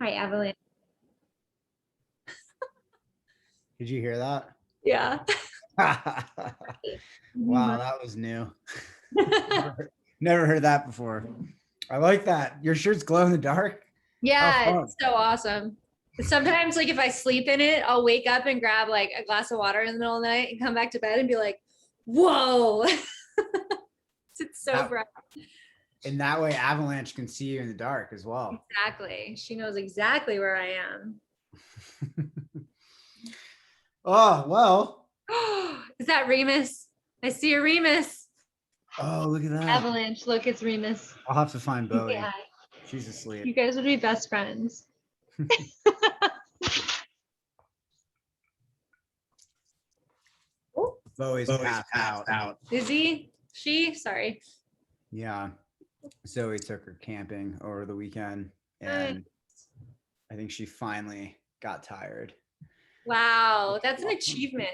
Hi, Evelyn. Did you hear that? Yeah. Wow, that was new. Never heard that before. I like that. Your shirt's glow in the dark. How Yeah, fun. it's so awesome. Sometimes, like, if I sleep in it, I'll wake up and grab like a glass of water in the middle of the night and come back to bed and be like, whoa. It's so That, bright. in that way, Avalanche can see you in the dark as well. Exactly. She knows exactly where I am. Oh, well. Is that Remus? I see a Remus. Oh, look at that. Avalanche. Look, it's Remus. I'll have to find Yeah. Bowie. She's asleep. You guys would be best friends. Bowie's passed out. Is he? She? Sorry. Yeah. Zoe took her camping over the weekend, and I think she finally got tired. Wow, that's an achievement.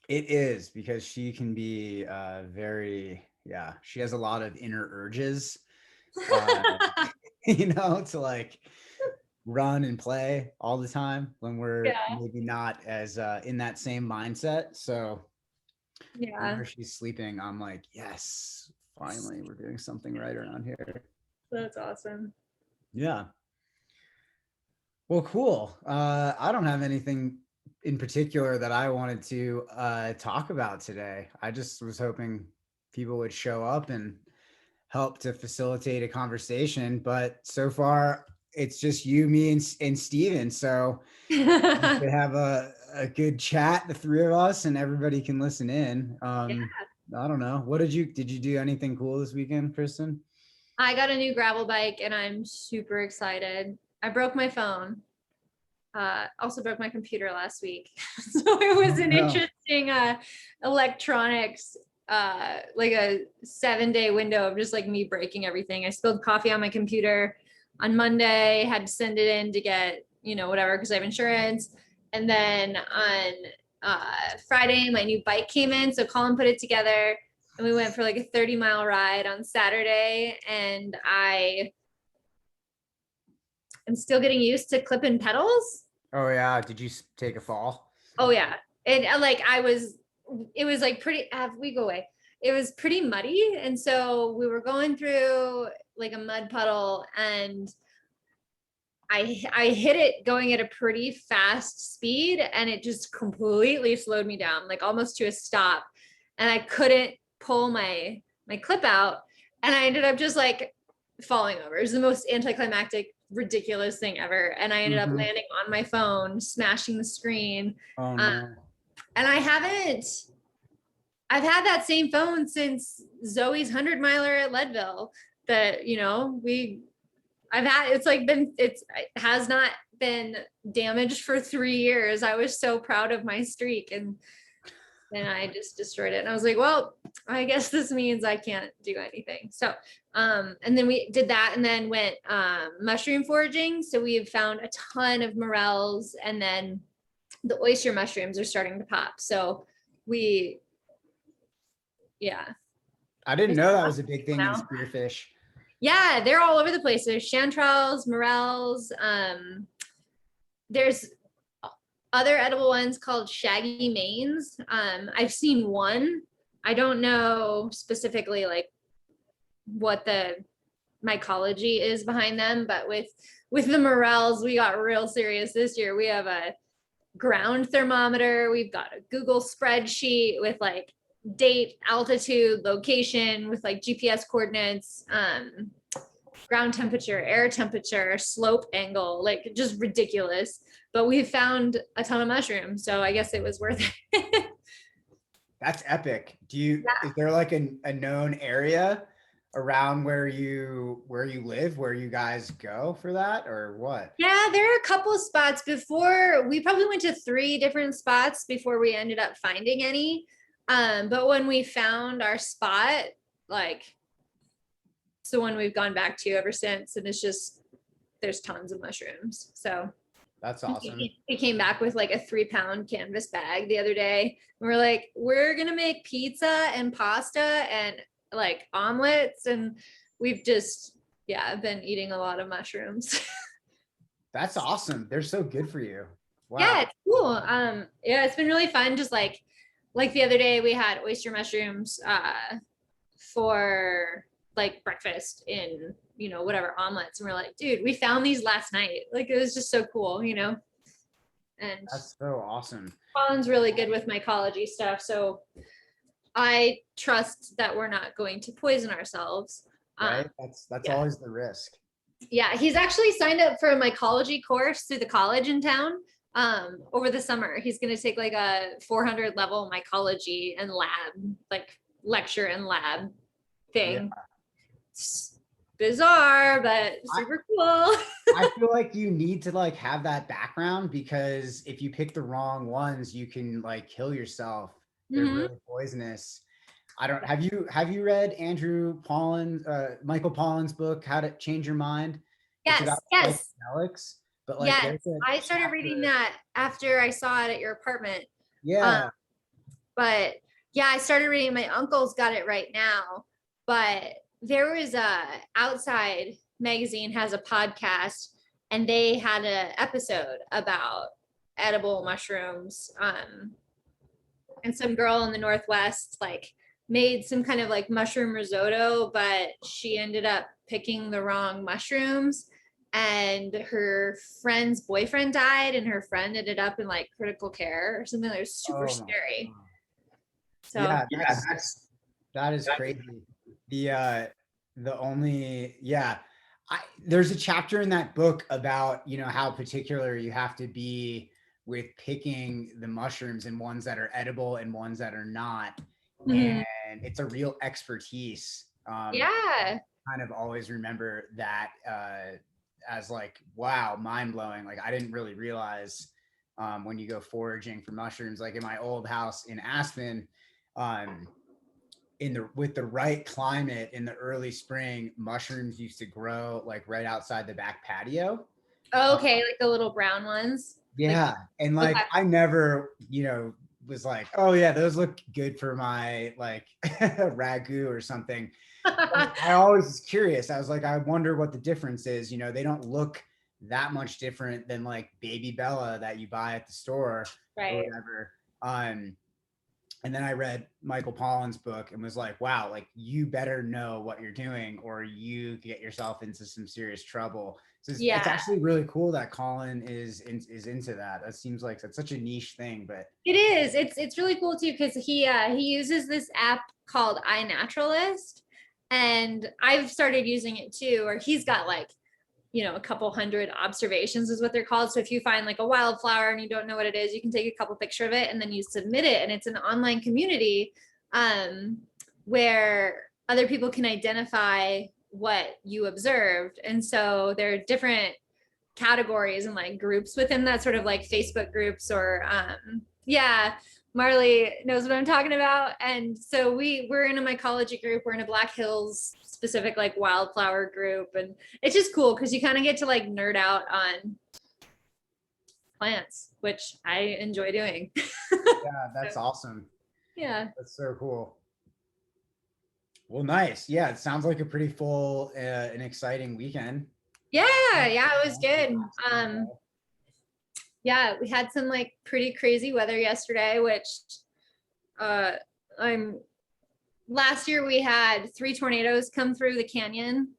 It is because she can be she has a lot of inner urges, to like run and play all the time when we're Yeah. maybe not as in that same mindset. So Yeah. whenever she's sleeping, I'm like, yes, finally, we're doing something right around here. That's awesome. Yeah. Well, cool. I don't have anything in particular that I wanted to talk about today. I just was hoping people would show up and help to facilitate a conversation. But so far, it's just you, me, and Steven. So we could have a good chat, the three of us, and everybody can listen in. I don't know. Did you do anything cool this weekend, Kristen? I got a new gravel bike and I'm super excited. I broke my phone. Also broke my computer last week. So it was an interesting electronics, like a 7-day window of just like me breaking everything. I spilled coffee on my computer on Monday, had to send it in to get, whatever, because I have insurance. And then on Friday, my new bike came in. So Colin put it together and we went for like a 30-mile ride on Saturday. And I'm still getting used to clipping pedals. Oh yeah. Did you take a fall? Oh yeah. And it was like pretty, we go away. It was pretty muddy. And so we were going through like a mud puddle and I hit it going at a pretty fast speed and it just completely slowed me down, like almost to a stop. And I couldn't pull my clip out. And I ended up just like falling over. It was the most anticlimactic, ridiculous thing ever. And I ended up landing on my phone, smashing the screen. Oh no. And I've had that same phone since Zoe's 100-miler at Leadville that, it has not been damaged for 3 years. I was so proud of my streak and then I just destroyed it. And I was like, well, I guess this means I can't do anything. So, and then we did that and then went mushroom foraging. So we have found a ton of morels and then the oyster mushrooms are starting to pop. So yeah. I didn't know that was a big thing in spearfish. Yeah, they're all over the place. There's chanterelles, morels. There's other edible ones called shaggy manes. I've seen one. I don't know specifically like what the mycology is behind them, but with the morels, we got real serious this year. We have a ground thermometer. We've got a Google spreadsheet with like date, altitude, location with like GPS coordinates, ground temperature, air temperature, slope angle, like just ridiculous. But we found a ton of mushrooms, so I guess it was worth it. That's epic. Is there like a known area around where you live, where you guys go for that, or what? Yeah, there are a couple of spots before. We probably went to 3 different spots before we ended up finding any. But when we found our spot, like it's the one we've gone back to ever since, and it's just there's tons of mushrooms. So that's awesome. We came back with like a 3-pound canvas bag the other day. And we're like, we're gonna make pizza and pasta and like omelets, and we've just yeah, I've been eating a lot of mushrooms. That's awesome. They're so good for you. Yeah, Wow. it's cool. Yeah, it's been really fun. Just like the other day we had oyster mushrooms for like breakfast in, whatever omelets. And we're like, dude, we found these last night. Like it was just so cool, And That's so awesome. Colin's really good with mycology stuff. So I trust that we're not going to poison ourselves. Right? That's Yeah. always the risk. Yeah, he's actually signed up for a mycology course through the college in town over the summer. He's going to take like a 400 level mycology and lab, like lecture and lab thing. Yeah. It's bizarre, but super cool. I feel like you need to like have that background, because if you pick the wrong ones, you can like kill yourself. They're really poisonous. I don't have you read Michael Pollan's book, How to Change Your Mind? It's Yes, about yes, psychedelics, but like yes. there's a I started reading chapter. that after I saw it at your apartment. Um, Yeah. but yeah, I started reading. My uncle's got it right now, but there was a Outside magazine has a podcast, and they had an episode about edible mushrooms. And some girl in the Northwest like made some kind of like mushroom risotto, but she ended up picking the wrong mushrooms. And her friend's boyfriend died, and her friend ended up in like critical care or something that was super Oh my scary. God. So Yeah, that is crazy. The only yeah, there's a chapter in that book about, how particular you have to be with picking the mushrooms, and ones that are edible and ones that are not. mhm. And it's a real expertise. Yeah. Kind of always remember that as like, wow, mind blowing. Like I didn't really realize when you go foraging for mushrooms, like in my old house in Aspen, um, with the right climate in the early spring, mushrooms used to grow like right outside the back patio. Okay, like the little brown ones. Like Yeah. And okay. like I never, was like, oh yeah, those look good for my like ragu or something. I always was curious. I was like, I wonder what the difference is. They don't look that much different than like Baby Bella that you buy at the store or Right. whatever. And then I read Michael Pollan's book and was like, wow, like you better know what you're doing, or you get yourself into some serious trouble. So it's Yeah. actually really cool that Colin is into that. That seems like that's such a niche thing, but It is. It's really cool too because he uses this app called iNaturalist, and I've started using it too. Or he's got like a couple hundred observations is what they're called. So if you find like a wildflower and you don't know what it is, you can take a couple picture of it and then you submit it, and it's an online community where other people can identify what you observed, and so there are different categories and like groups within that, sort of like Facebook groups or yeah, Marley knows what I'm talking about. And so we're in a mycology group, we're in a Black Hills specific like wildflower group, and it's just cool because you kind of get to like nerd out on plants, which I enjoy doing. yeah, that's awesome. Yeah. That's so cool. Well, nice. Yeah, it sounds like a pretty full and exciting weekend. Yeah, it was good. Yeah, we had some like pretty crazy weather yesterday, which uh I'm last year we had 3 tornadoes come through the canyon,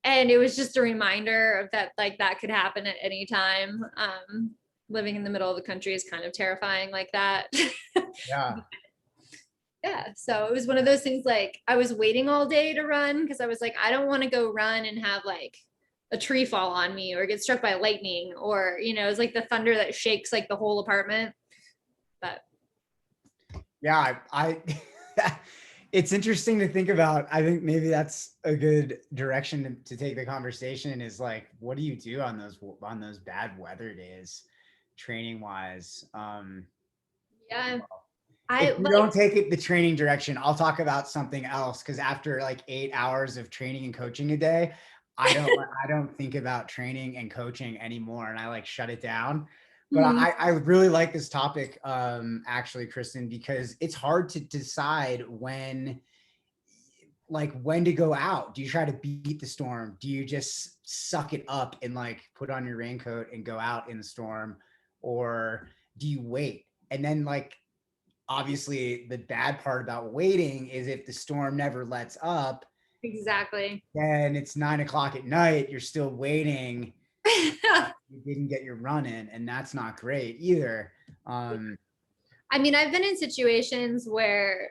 and it was just a reminder of that, like that could happen at any time. Living in the middle of the country is kind of terrifying like that. Yeah. Yeah, so it was one of those things, like I was waiting all day to run because I was like, I don't want to go run and have like a tree fall on me or get struck by lightning, or it's like the thunder that shakes like the whole apartment. But Yeah, I it's interesting to think about. I think maybe that's a good direction to take the conversation, is like, what do you do on those bad weather days, training wise? yeah, I If you like don't take it the training direction, I'll talk about something else, because after like 8 hours of training and coaching a day, I don't think about training and coaching anymore, and I like shut it down. But mhm. I really like this topic, actually, Kristen, because it's hard to decide like when to go out? Do you try to beat the storm? Do you just suck it up and like put on your raincoat and go out in the storm? Or do you wait? And then like, obviously the bad part about waiting is if the storm never lets up, Exactly. then it's 9 o'clock at night, you're still waiting. You didn't get your run in, and that's not great either. I mean, I've been in situations where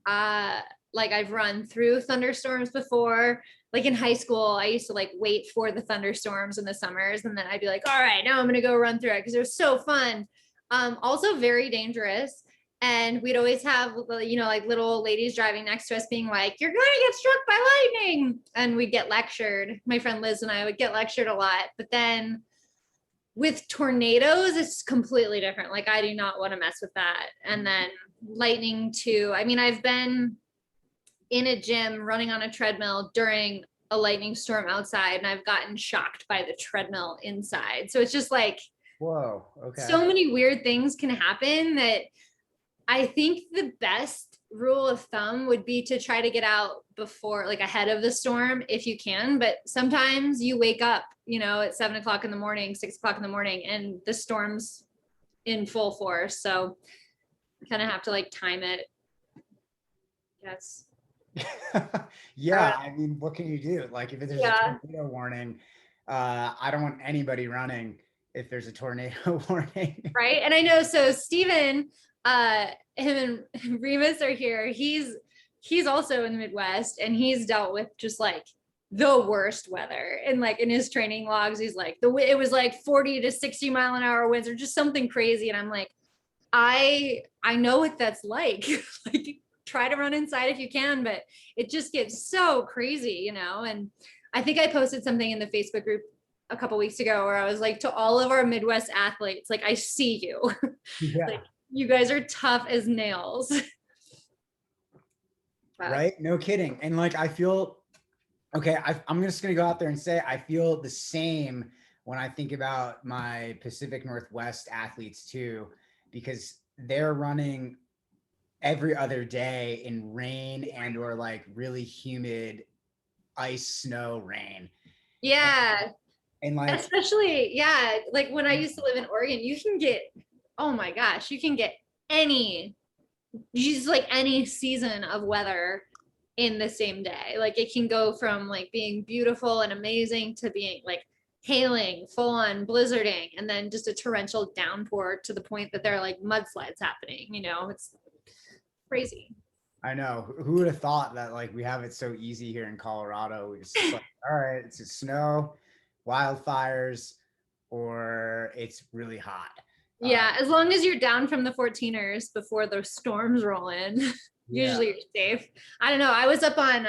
like I've run through thunderstorms before. Like in high school, I used to like wait for the thunderstorms in the summers, and then I'd be like, all right, now I'm gonna go run through it because it was so fun. Also very dangerous. And we'd always have, like little old ladies driving next to us being like, you're going to get struck by lightning. And we'd get lectured. My friend Liz and I would get lectured a lot. But then with tornadoes, it's completely different. Like I do not want to mess with that. And then lightning too. I mean, I've been in a gym running on a treadmill during a lightning storm outside, and I've gotten shocked by the treadmill inside. So it's just like, whoa, okay. So many weird things can happen that I think the best rule of thumb would be to try to get out before, like ahead of the storm if you can. But sometimes you wake up, at 7 o'clock in the morning, 6 o'clock in the morning, and the storm's in full force. So you kind of have to like time it. Yes. Yeah, I mean, what can you do? Like if there's a tornado warning, I don't want anybody running if there's a tornado warning. Right. And I know, so Steven, him and Remus are here. He's also in the Midwest, and he's dealt with just like the worst weather. And like in his training logs, he's like, it was like 40 to 60 mile an hour winds or just something crazy. And I'm like, I know what that's like. Like try to run inside if you can, but it just gets so crazy, and I think I posted something in the Facebook group a couple weeks ago where I was like, to all of our Midwest athletes, like, I see you. Yeah. Like, you guys are tough as nails. Right? No kidding. And like, I feel, okay, I'm just going to go out there and say, I feel the same when I think about my Pacific Northwest athletes too, because they're running every other day in rain and or like really humid ice, snow, rain. Yeah. And like, especially, yeah, like when I used to live in Oregon, you can get, oh my gosh, you can get just like any season of weather in the same day. Like it can go from like being beautiful and amazing to being like hailing, full on blizzarding, and then just a torrential downpour to the point that there are like mudslides happening. It's crazy. I know, who would have thought that like we have it so easy here in Colorado. We just like, all right, it's just snow, wildfires, or it's really hot. Yeah, as long as you're down from the 14ers before the storms roll in, usually you're safe. I don't know. I was up on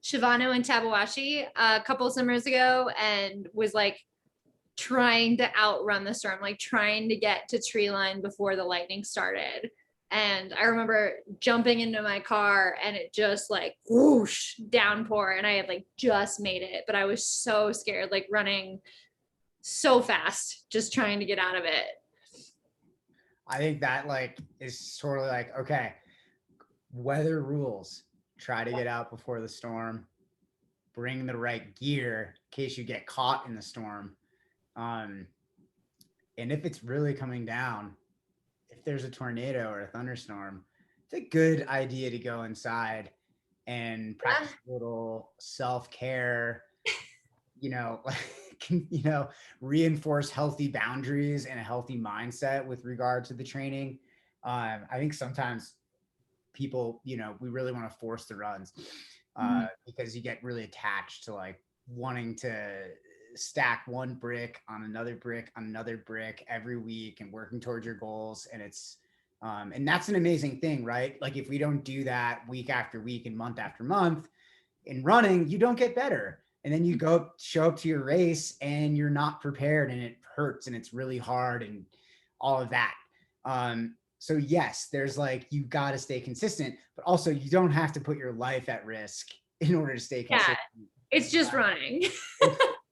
Shivano and Tabawashi a couple summers ago and was like trying to outrun the storm, like trying to get to tree line before the lightning started. And I remember jumping into my car and it just like whoosh downpour, and I had like just made it, but I was so scared, like running so fast, just trying to get out of it. I think that like is sort of like, okay, weather rules. Try to get out before the storm. Bring the right gear in case you get caught in the storm. And if it's really coming down, if there's a tornado or a thunderstorm, it's a good idea to go inside and practice a little self-care, reinforce healthy boundaries and a healthy mindset with regard to the training. I think sometimes people, we really want to force the runs because you get really attached to like wanting to stack one brick on another brick every week and working towards your goals. And it's, and that's an amazing thing, right? Like if we don't do that week after week and month after month in running, you don't get better. And then you show up to your race and you're not prepared and it hurts and it's really hard and all of that. So yes, there's like, you got to stay consistent, but also you don't have to put your life at risk in order to stay consistent. Yeah, it's just running.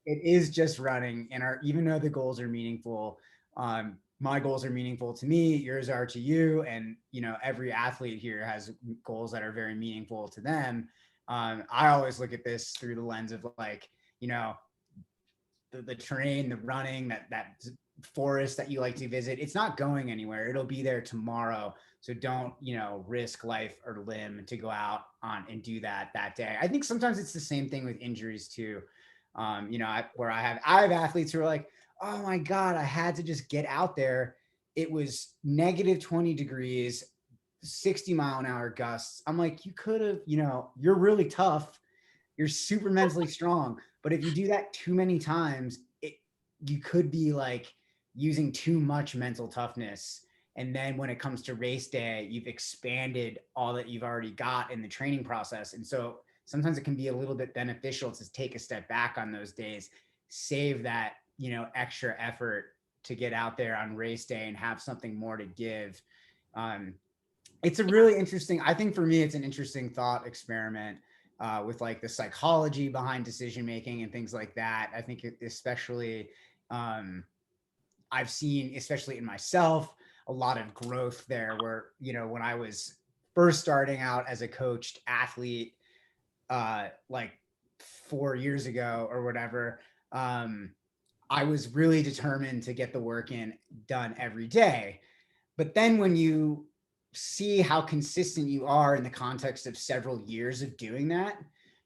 It is just running. And even though the goals are meaningful, my goals are meaningful to me, yours are to you. And, every athlete here has goals that are very meaningful to them. I always look at this through the lens of like, you know, the terrain, the running, that forest that you like to visit, it's not going anywhere. It'll be there tomorrow. So don't, you know, risk life or limb to go out on and do that day. I think sometimes it's the same thing with injuries too. You know, I have athletes who are like, oh my God, I had to just get out there. It was negative 20 degrees, 60-mile-an-hour gusts. I'm like, you could have, you know, you're really tough. You're super mentally strong. But if you do that too many times, you could be like using too much mental toughness. And then when it comes to race day, you've expanded all that you've already got in the training process. And so sometimes it can be a little bit beneficial to take a step back on those days, save that, you know, extra effort to get out there on race day and have something more to give. It's a really interesting, I think for me, it's an interesting thought experiment with like the psychology behind decision making and things like that. I think especially I've seen, especially in myself, a lot of growth there where, you know, when I was first starting out as a coached athlete, like 4 years ago or whatever, I was really determined to get the work in done every day. But then when you see how consistent you are in the context of several years of doing that,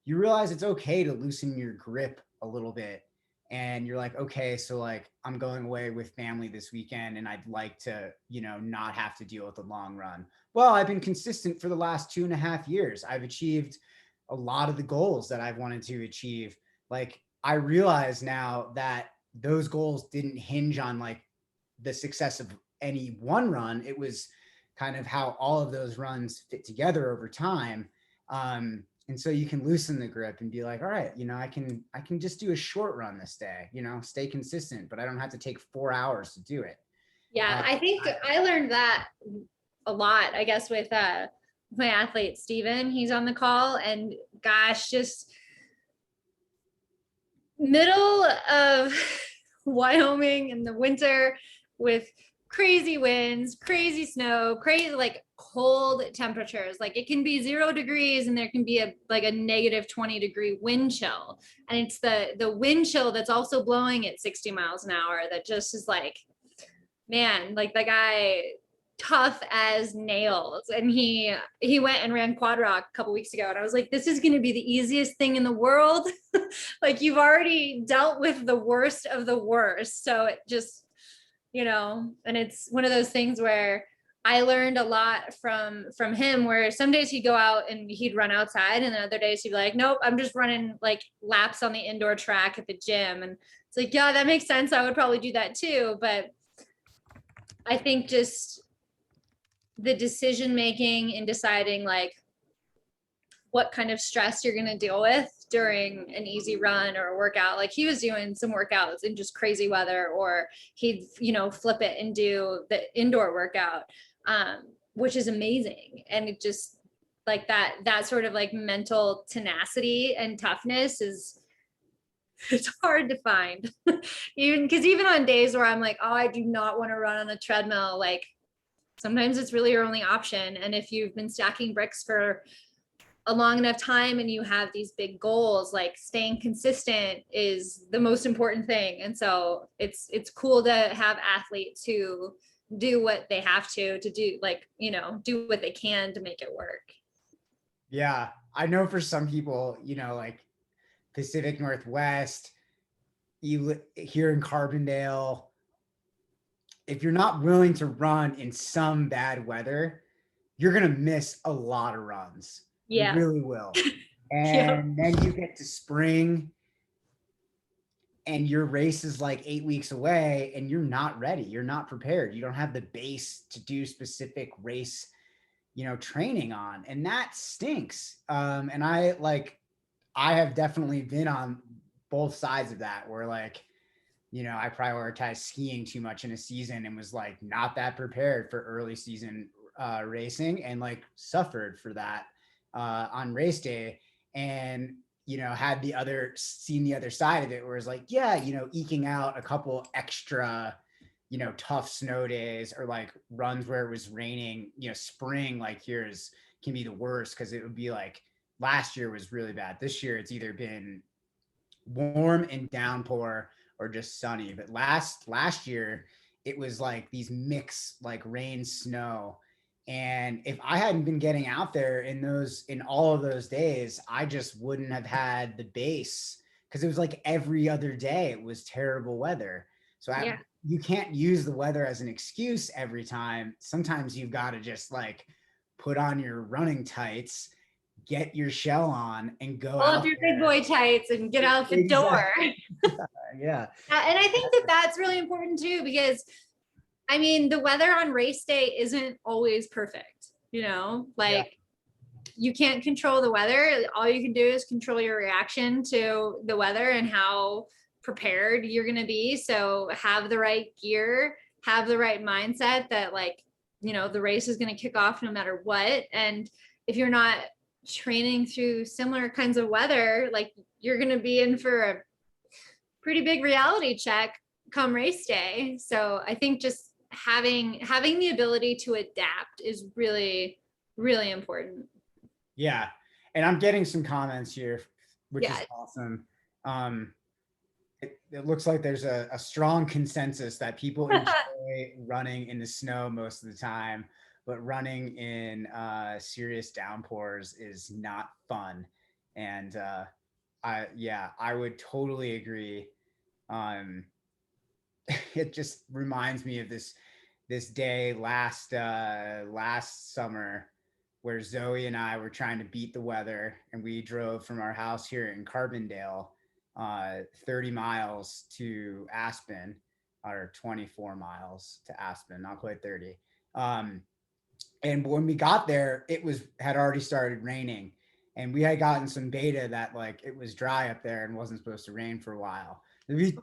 you realize it's okay to loosen your grip a little bit. And you're like, okay, so like I'm going away with family this weekend and I'd like to, you know, not have to deal with the long run. Well, I've been consistent for the last 2.5 years. I've achieved a lot of the goals that I've wanted to achieve. Like I realize now that those goals didn't hinge on like the success of any one run. It was kind of how all of those runs fit together over time. And so you can loosen the grip and be like, all right, you know, I can just do a short run this day, you know, stay consistent, but I don't have to take 4 hours to do it. Yeah, I think I learned that a lot, I guess, with my athlete Steven. He's on the call, and gosh, just middle of Wyoming in the winter with crazy winds, crazy snow, crazy like cold temperatures. Like it can be 0 degrees and there can be a negative 20-degree wind chill. And it's the wind chill that's also blowing at 60 miles an hour that just is like, man, like the guy tough as nails. And he went and ran quad rock a couple weeks ago, and I was like, this is going to be the easiest thing in the world. Like you've already dealt with the worst of the worst, so it just, you know. And it's one of those things where I learned a lot from him, where some days he'd go out and he'd run outside, and then other days he'd be like, nope, I'm just running like laps on the indoor track at the gym. And it's like, yeah, that makes sense, I would probably do that too. But I think just the decision making and deciding like what kind of stress you're going to deal with during an easy run or a workout. Like he was doing some workouts in just crazy weather, or he'd, you know, flip it and do the indoor workout, which is amazing. And it just like that sort of like mental tenacity and toughness is, it's hard to find. Even on days where I'm like, oh, I do not want to run on a treadmill, like sometimes it's really your only option. And if you've been stacking bricks for a long enough time and you have these big goals, like staying consistent is the most important thing. And so it's cool to have athletes who do what they have to do, like, you know, do what they can to make it work. Yeah, I know for some people, you know, like Pacific Northwest, you here in Carbondale, if you're not willing to run in some bad weather, you're going to miss a lot of runs. You Yeah. really will. Yep. And then you get to spring and your race is like 8 weeks away and you're not ready. You're not prepared. You don't have the base to do specific race, you know, training on. And that stinks. And I have definitely been on both sides of that where like, you know, I prioritized skiing too much in a season and was like not that prepared for early season racing and like suffered for that on race day. And, you know, had seen the other side of it where it's like, yeah, you know, eking out a couple extra, you know, tough snow days or like runs where it was raining, you know, spring like yours can be the worst because it would be like last year was really bad. This year it's either been warm and downpour or just sunny. But last year it was like these mix like rain, snow. And if I hadn't been getting out there in all of those days, I just wouldn't have had the base because it was like every other day it was terrible weather. So Yeah. you can't use the weather as an excuse every time. Sometimes you've got to just like put on your running tights, get your shell on, and go Pull up out your big there. boy tights and get out the door. Exactly. Yeah. And I think that that's really important too, because I mean, the weather on race day isn't always perfect, Yeah. like you can't control the weather. All you can do is control your reaction to the weather and how prepared you're going to be. So have the right gear, have the right mindset that like, the race is going to kick off no matter what. And if you're not training through similar kinds of weather, like you're going to be in for a pretty big reality check come race day. So I think just having the ability to adapt is really, really important. Yeah. And I'm getting some comments here, which Yeah. is awesome. It looks like there's a strong consensus that people enjoy running in the snow most of the time, but running in serious downpours is not fun. And I would totally agree. Um, it just reminds me of this day last summer where Zoe and I were trying to beat the weather, and we drove from our house here in Carbondale 30 miles to Aspen, or 24 miles to Aspen, not quite 30. And when we got there, had already started raining, and we had gotten some beta that like it was dry up there and wasn't supposed to rain for a while. We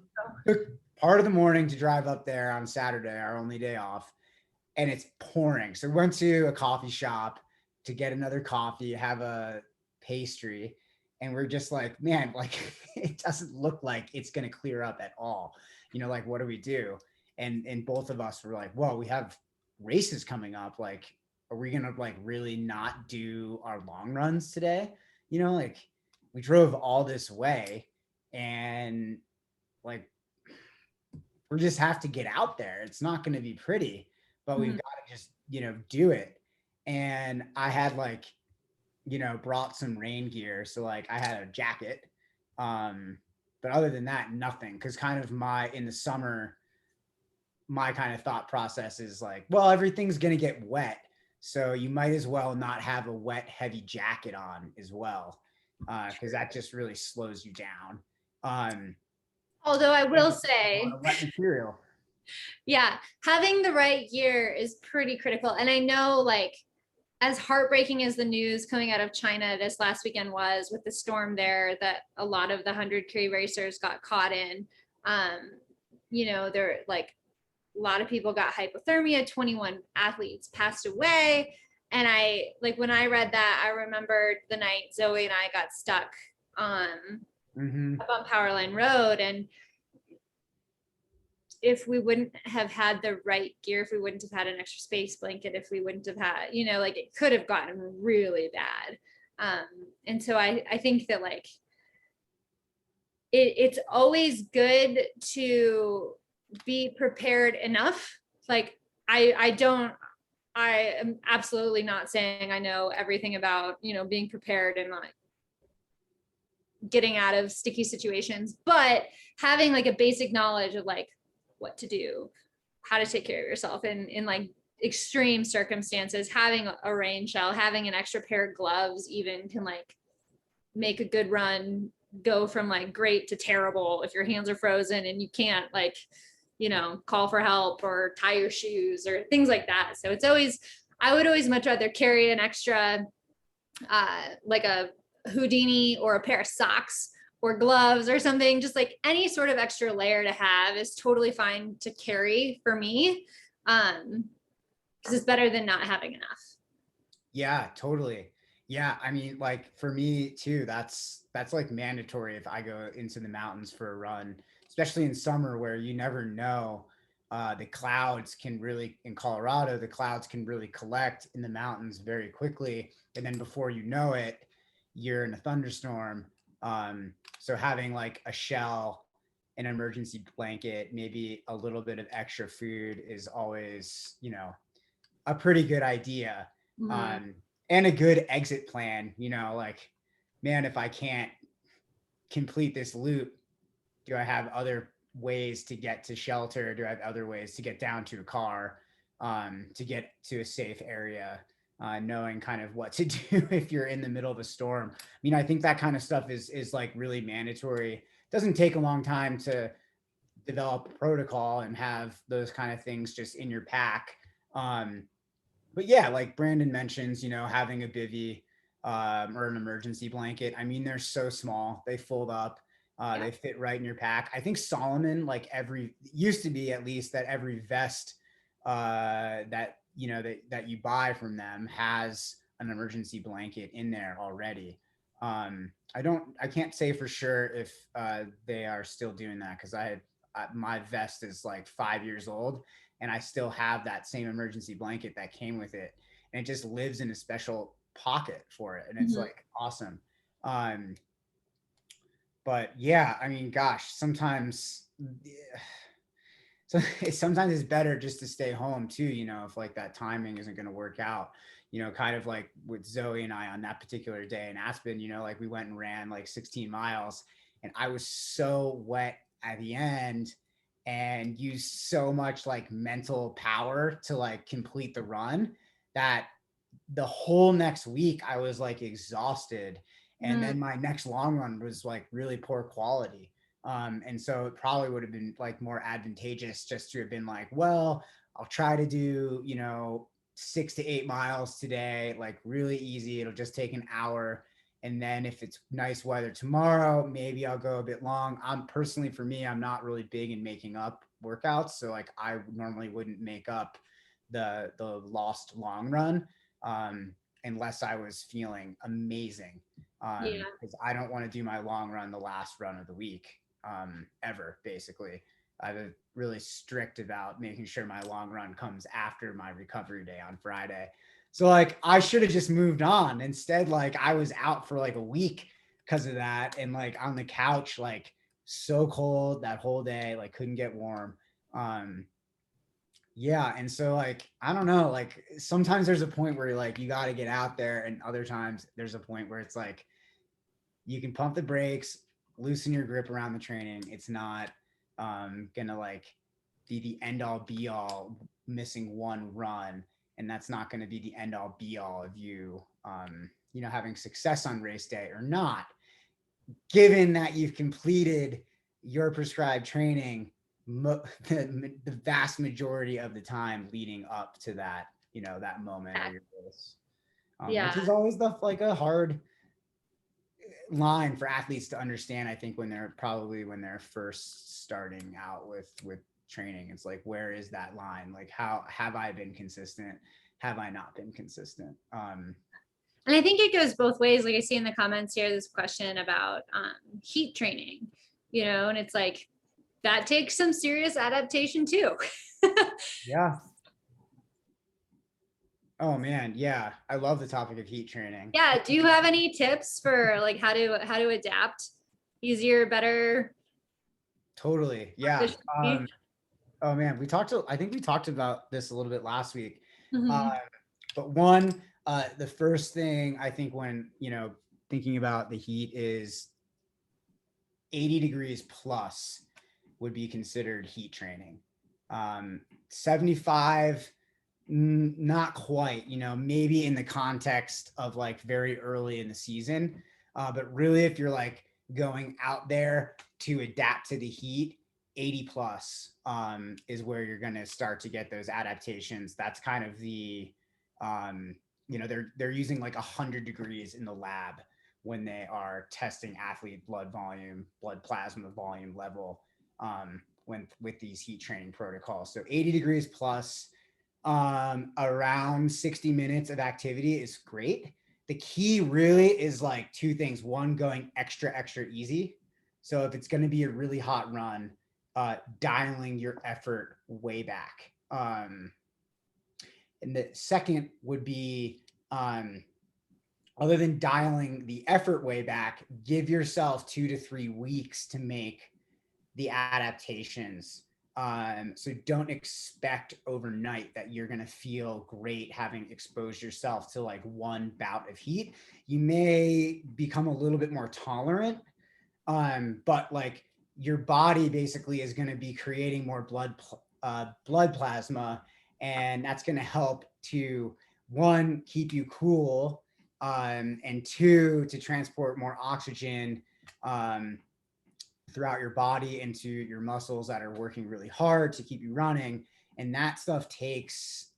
took part of the morning to drive up there on Saturday, our only day off, and it's pouring. So we went to a coffee shop to get another coffee, have a pastry, and we're just like, man, like it doesn't look like it's gonna clear up at all. Like what do we do? And both of us were like, well, we have races coming up. Like, are we gonna like really not do our long runs today? Like we drove all this way, and like we just have to get out there. It's not going to be pretty, but we've Mhm. got to just, do it. And I had like, brought some rain gear. So like I had a jacket. But other than that, nothing. Cause kind of in the summer, my kind of thought process is like, well, everything's going to get wet. So you might as well not have a wet, heavy jacket on as well. Cause that just really slows you down. Although I And will a lot say, of wet material. yeah, having the right gear is pretty critical. And I know, like, as heartbreaking as the news coming out of China this last weekend was with the storm there that a lot of the 100K racers got caught in, there like a lot of people got hypothermia, 21 athletes passed away. And I like when I read that, I remembered the night Zoe and I got stuck Mm-hmm. up on Powerline Road. And if we wouldn't have had the right gear, if we wouldn't have had an extra space blanket, if we wouldn't have had, like it could have gotten really bad. And so I think that like it's always good to be prepared enough. Like I am absolutely not saying I know everything about, being prepared and like getting out of sticky situations, but having like a basic knowledge of like what to do, how to take care of yourself in like extreme circumstances, having a rain shell, having an extra pair of gloves even can like make a good run go from like great to terrible if your hands are frozen and you can't like, call for help or tie your shoes or things like that. So I would always much rather carry an extra, like a Houdini or a pair of socks or gloves or something, just like any sort of extra layer to have is totally fine to carry for me. Because it's better than not having enough. Yeah, totally. Yeah, I mean, like for me too, that's like mandatory if I go into the mountains for a run, especially in summer where you never know. The clouds can really in Colorado, the clouds can really collect in the mountains very quickly, and then before you know it, you're in a thunderstorm. So having like a shell, an emergency blanket, maybe a little bit of extra food is always, a pretty good idea. Mhm. Um, and a good exit plan, like, man, if I can't complete this loop, do I have other ways to get to shelter? Do I have other ways to get down to a car, to get to a safe area? Knowing kind of what to do if you're in the middle of a storm. I mean, I think that kind of stuff is like really mandatory. It doesn't take a long time to develop a protocol and have those kind of things just in your pack. But yeah, like Brandon mentions, having a bivy, or an emergency blanket. I mean, they're so small, they fold up, Yeah. they fit right in your pack. I think Solomon, like every used to be at least that every vest that that you buy from them has an emergency blanket in there already. I can't say for sure if they are still doing that because my vest is like 5 years old and I still have that same emergency blanket that came with it, and it just lives in a special pocket for it, and it's Mhm. like awesome. Um, but yeah, I mean, gosh, so sometimes it's better just to stay home too, if like that timing isn't going to work out, kind of like with Zoe and I on that particular day in Aspen, like we went and ran like 16 miles and I was so wet at the end and used so much like mental power to like complete the run that the whole next week I was like exhausted. And Mhm. then my next long run was like really poor quality. And so it probably would have been like more advantageous just to have been like, well, I'll try to do, 6 to 8 miles today, like really easy. It'll just take an hour. And then if it's nice weather tomorrow, maybe I'll go a bit long. I'm personally, for me, I'm not really big in making up workouts. So like I normally wouldn't make up the lost long run, um, unless I was feeling amazing. Yeah. Because I don't want to do my long run the last run of the week, ever, basically. I'm really strict about making sure my long run comes after my recovery day on Friday. So like I should have just moved on. Instead, like I was out for like a week because of that, and like on the couch, like so cold that whole day, like couldn't get warm. Um, yeah, and so like I don't know, like sometimes there's a point where you're like you got to get out there, and other times there's a point where it's like you can pump the brakes, loosen your grip around the training. It's not gonna like be the end all be all missing one run, and that's not gonna be the end all be all of you having success on race day or not, given that you've completed your prescribed training the vast majority of the time leading up to that, that moment or your race, which Yeah. is always like a hard line for athletes to understand. I think when they're first starting out with training, it's like, where is that line? Like, how have I been consistent? Have I not been consistent? And I think it goes both ways. Like I see in the comments here, this question about heat training, and it's like that takes some serious adaptation too. Yeah. Oh man, yeah. I love the topic of heat training. Yeah. Do you have any tips for like how to adapt easier, better, Totally. Yeah. efficiently? Oh man, I think we talked about this a little bit last week. Uh, Mhm. but one, the first thing I think when, thinking about the heat is 80 degrees plus would be considered heat training. 75, not quite, maybe in the context of like very early in the season. But really, if you're like going out there to adapt to the heat, 80 plus is where you're going to start to get those adaptations. That's kind of they're using like 100 degrees in the lab when they are testing athlete blood volume, blood plasma volume level, when with these heat training protocols. So 80 degrees plus, around 60 minutes of activity is great. The key really is like two things. One, going extra easy. So if it's going to be a really hot run, dialing your effort way back. And the second would be, other than dialing the effort way back, give yourself 2 to 3 weeks to make the adaptations. So don't expect overnight that you're going to feel great having exposed yourself to like one bout of heat. You may become a little bit more tolerant, but like your body basically is going to be creating more blood plasma, and that's going to help to, one, keep you cool, and two, to transport more oxygen um, throughout your body into your muscles that are working really hard to keep you running. And that stuff takes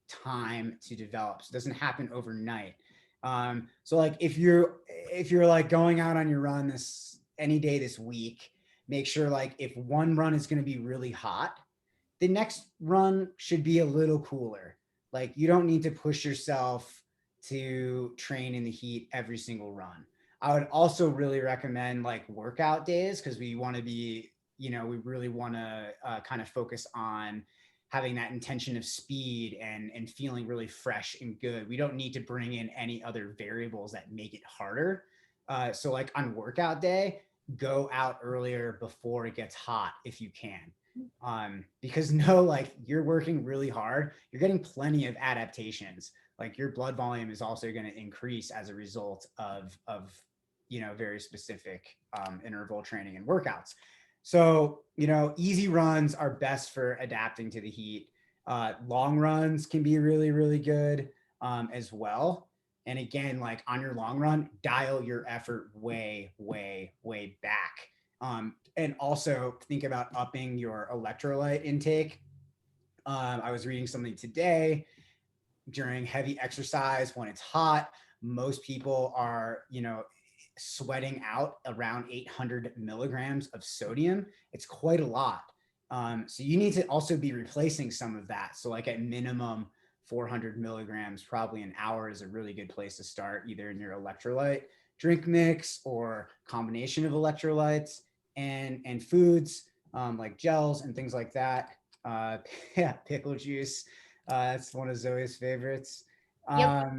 time to develop. So it doesn't happen overnight. So like if you're like going out on your run this any day this week, make sure like if one run is going to be really hot, the next run should be a little cooler. Like you don't need to push yourself to train in the heat every single run. I would also really recommend like workout days, because we want to be, we really want to kind of focus on having that intention of speed and feeling really fresh and good. We don't need to bring in any other variables that make it harder. So like on workout day, go out earlier before it gets hot if you can. Because no, like you're working really hard, you're getting plenty of adaptations. Like your blood volume is also going to increase as a result of very specific interval training and workouts. So easy runs are best for adapting to the heat. Long runs can be really, really good as well. And again, like on your long run, dial your effort way, way, way back. And also think about upping your electrolyte intake. I was reading something today. During heavy exercise, when it's hot, most people are, sweating out around 800 milligrams of sodium. It's quite a lot. So you need to also be replacing some of that. So like at minimum 400 milligrams, probably an hour is a really good place to start, either in your electrolyte drink mix or combination of electrolytes and foods, like gels and things like that. Yeah, pickle juice. That's one of Zoe's favorites. Yep.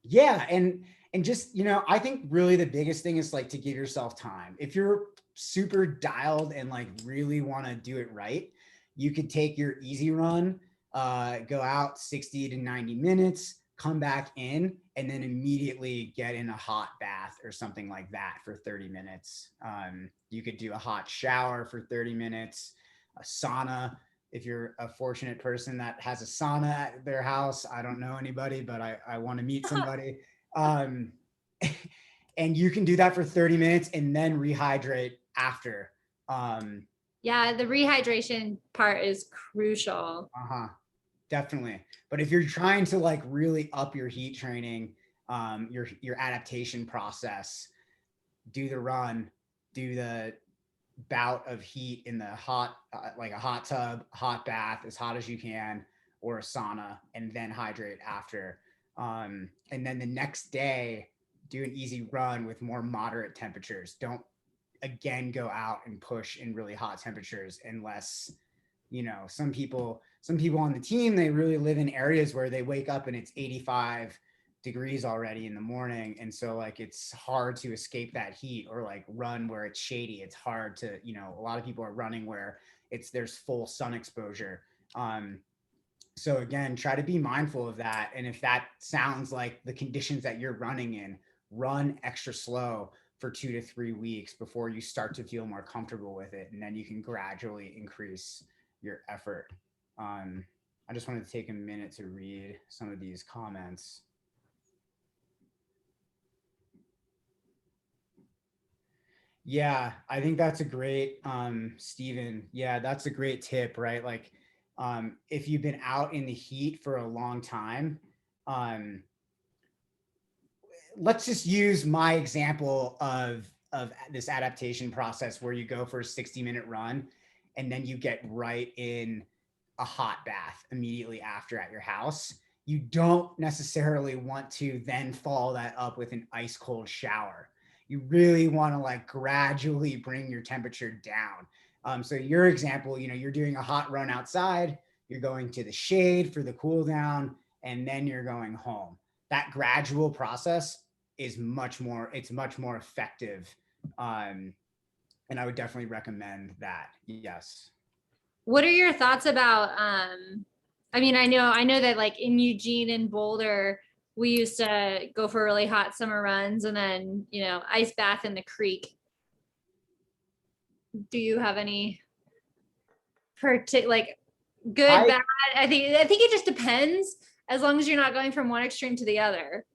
Yeah, and just I think really the biggest thing is like to give yourself time. If you're super dialed and like really want to do it right, you could take your easy run, go out 60 to 90 minutes, come back in, and then immediately get in a hot bath or something like that for 30 minutes. You could do a hot shower for 30 minutes, a sauna. If you're a fortunate person that has a sauna at their house, I don't know anybody, but I want to meet somebody. Um, and you can do that for 30 minutes and then rehydrate after. Yeah, the rehydration part is crucial. Definitely. But if you're trying to like really up your heat training, your adaptation process, do the run, do the bout of heat in the hot, like a hot tub, hot bath, as hot as you can, or a sauna, and then hydrate after. And then the next day, do an easy run with more moderate temperatures. Don't again go out and push in really hot temperatures unless some people on the team, they really live in areas where they wake up and it's 85 degrees already in the morning, and so like it's hard to escape that heat, or like run where it's shady. It's hard to, a lot of people are running where there's full sun exposure. So again, try to be mindful of that, and if that sounds like the conditions that you're running in, run extra slow for 2 to 3 weeks before you start to feel more comfortable with it, and then you can gradually increase your effort. I just wanted to take a minute to read some of these comments. Yeah, I think that's a great, Steven. Yeah, that's a great tip, right? Like, if you've been out in the heat for a long time, um, let's just use my example of this adaptation process where you go for a 60-minute run and then you get right in a hot bath immediately after at your house. You don't necessarily want to then follow that up with an ice cold shower. You really want to like gradually bring your temperature down. So your example, you're doing a hot run outside, you're going to the shade for the cool down, and then you're going home. that gradual process is much more effective. And I would definitely recommend that. Yes. What are your thoughts about I mean, I know that like in Eugene and Boulder, we used to go for really hot summer runs and then, ice bath in the creek. Do you have any like good, I bad? I think it just depends as long as you're not going from one extreme to the other.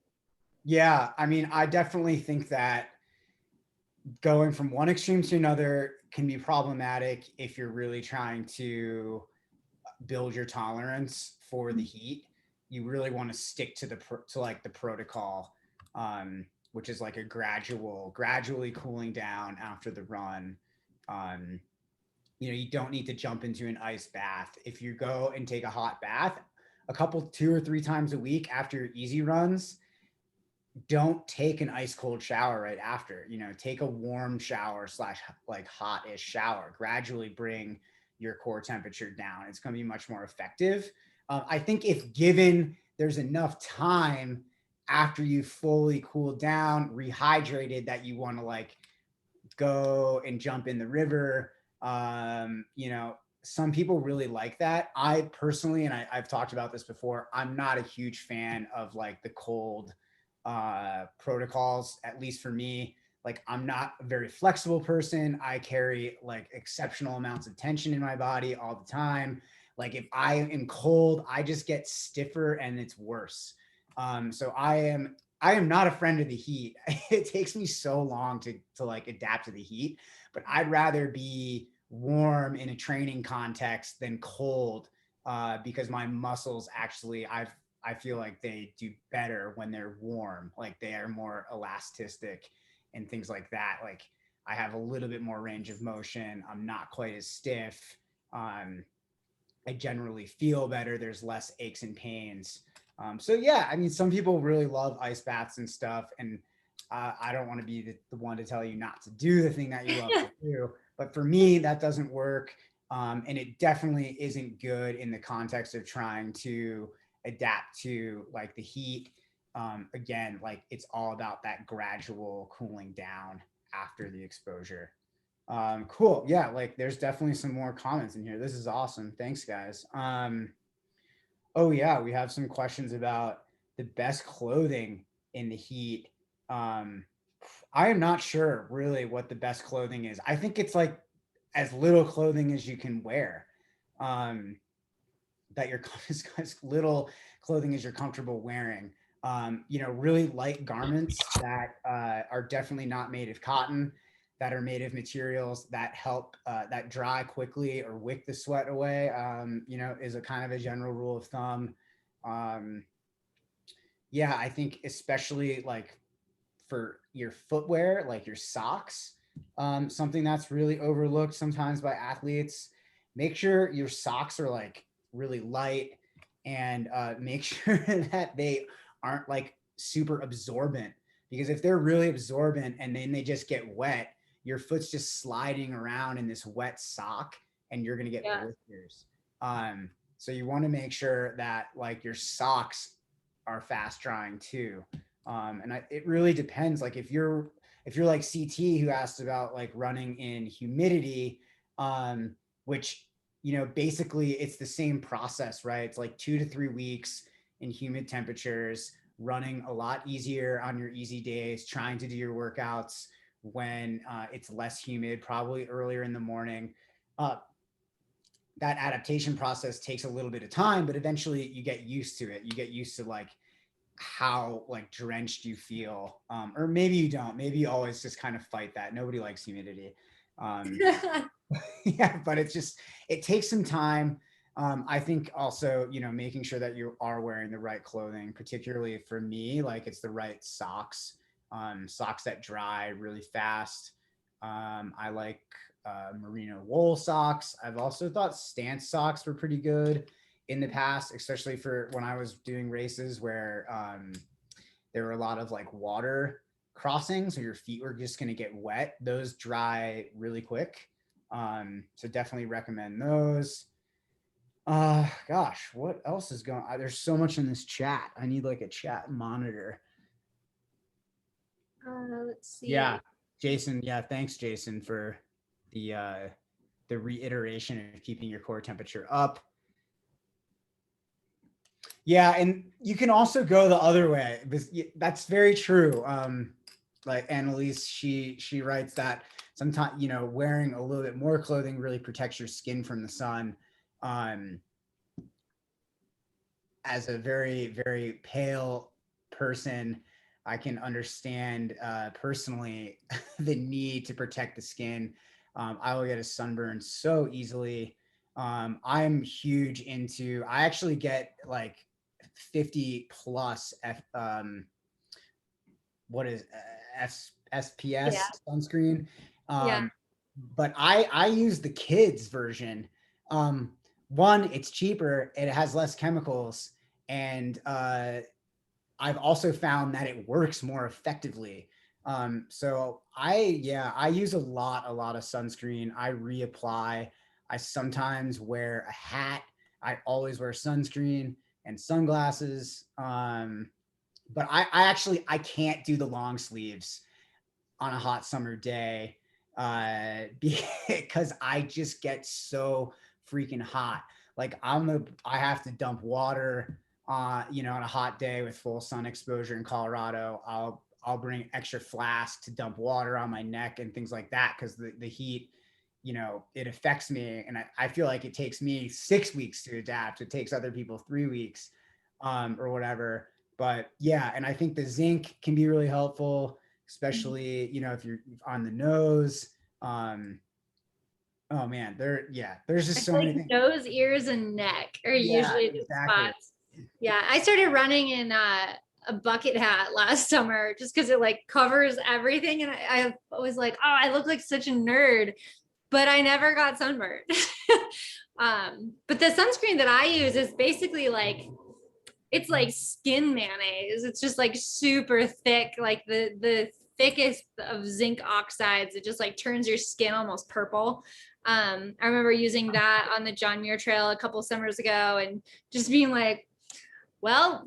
Yeah, I mean, I definitely think that going from one extreme to another can be problematic if you're really trying to build your tolerance for the heat. You really want to stick to like the protocol, which is like a gradually cooling down after the run. Um, you don't need to jump into an ice bath. If you go and take a hot bath a couple 2 or 3 times a week after your easy runs, don't take an ice cold shower right after. Take a warm shower slash like hot-ish shower. Gradually bring your core temperature down. It's going to be much more effective. I think if given there's enough time after you fully cooled down, rehydrated, that you want to like go and jump in the river, some people really like that. I personally, and I've talked about this before, I'm not a huge fan of like the cold protocols, at least for me. Like, I'm not a very flexible person. I carry like exceptional amounts of tension in my body all the time. Like, if I am cold, I just get stiffer and it's worse. So I am not a friend of the heat. It takes me so long to like adapt to the heat, but I'd rather be warm in a training context than cold, because my muscles actually, I feel like they do better when they're warm. Like, they are more elastic and things like that. Like, I have a little bit more range of motion. I'm not quite as stiff. I generally feel better. There's less aches and pains. So yeah, I mean, some people really love ice baths and stuff, and I don't want to be the one to tell you not to do the thing that you love to do. But for me, that doesn't work, and it definitely isn't good in the context of trying to adapt to like the heat. Again, like, it's all about that gradual cooling down after the exposure. Cool. Yeah, like, there's definitely some more comments in here. This is awesome. Thanks, guys. Oh yeah, we have some questions about the best clothing in the heat. Um, I am not sure really what the best clothing is. I think it's like as little clothing as you can wear. Um, that you're as little clothing as you're comfortable wearing. Really light garments that are definitely not made of cotton, that are made of materials that help that dry quickly or wick the sweat away. Is a kind of a general rule of thumb. Um, yeah, I think especially like for your footwear, like your socks, something that's really overlooked sometimes by athletes. Make sure your socks are like really light, and make sure that they aren't like super absorbent, because if they're really absorbent and then they just get wet, your foot's just sliding around in this wet sock and you're going to get Yeah. blisters. So you want to make sure that like your socks are fast drying too. It really depends. Like, if you're like CT, who asked about like running in humidity, which, basically it's the same process, right? It's like 2 to 3 weeks in humid temperatures, running a lot easier on your easy days, trying to do your workouts when it's less humid, probably earlier in the morning. That adaptation process takes a little bit of time, but eventually you get used to it. You get used to like how like drenched you feel, or maybe you don't. Maybe you always just kind of fight that. Nobody likes humidity. Yeah, but it takes some time. I think also, making sure that you are wearing the right clothing, particularly for me, like, it's the right socks, socks that dry really fast. I like merino wool socks. I've also thought stance socks were pretty good in the past, especially for when I was doing races where there were a lot of like water crossings, so your feet were just going to get wet. Those dry really quick. So definitely recommend those. Gosh, what else is going on? There's so much in this chat. I need like a chat monitor. Let's Yeah, see. Jason. Yeah, thanks, Jason, for the uh the reiteration of keeping your core temperature up. Yeah, and you can also go the other way. That's very true. Like Annalise, she writes that sometimes, wearing a little bit more clothing really protects your skin from the sun. Um, as a very, very pale person, I can understand personally the need to protect the skin. I will get a sunburn so easily. I'm huge into, I actually get like 50 plus what is Yeah. SPS sunscreen. Yeah. Um, but I use the kids version. One, it's cheaper, it has less chemicals, and I've also found that it works more effectively. So I use a lot of sunscreen. I reapply. I sometimes wear a hat. I always wear sunscreen and sunglasses. But I actually I can't do the long sleeves on a hot summer day because I just get so freaking hot. Like I have to dump water on a hot day with full sun exposure in Colorado. I'll bring extra flask to dump water on my neck and things like that because the heat, it affects me, and I feel like it takes me 6 weeks to adapt. It takes other people 3 weeks, or whatever. But yeah, and I think the zinc can be really helpful, especially if you're on the nose. Um, oh man, there's I just so feel many like things. nose, ears, and neck are Yeah, usually the exactly. spots. Yeah, I started running in a bucket hat last summer just because it like covers everything, and I was like, oh, I look like such a nerd, but I never got sunburned. But the sunscreen that I use is basically like it's like skin mayonnaise. It's just like super thick, like the thickest of zinc oxides. It just like turns your skin almost purple. I remember using that on the John Muir Trail a couple summers ago and just being like, well,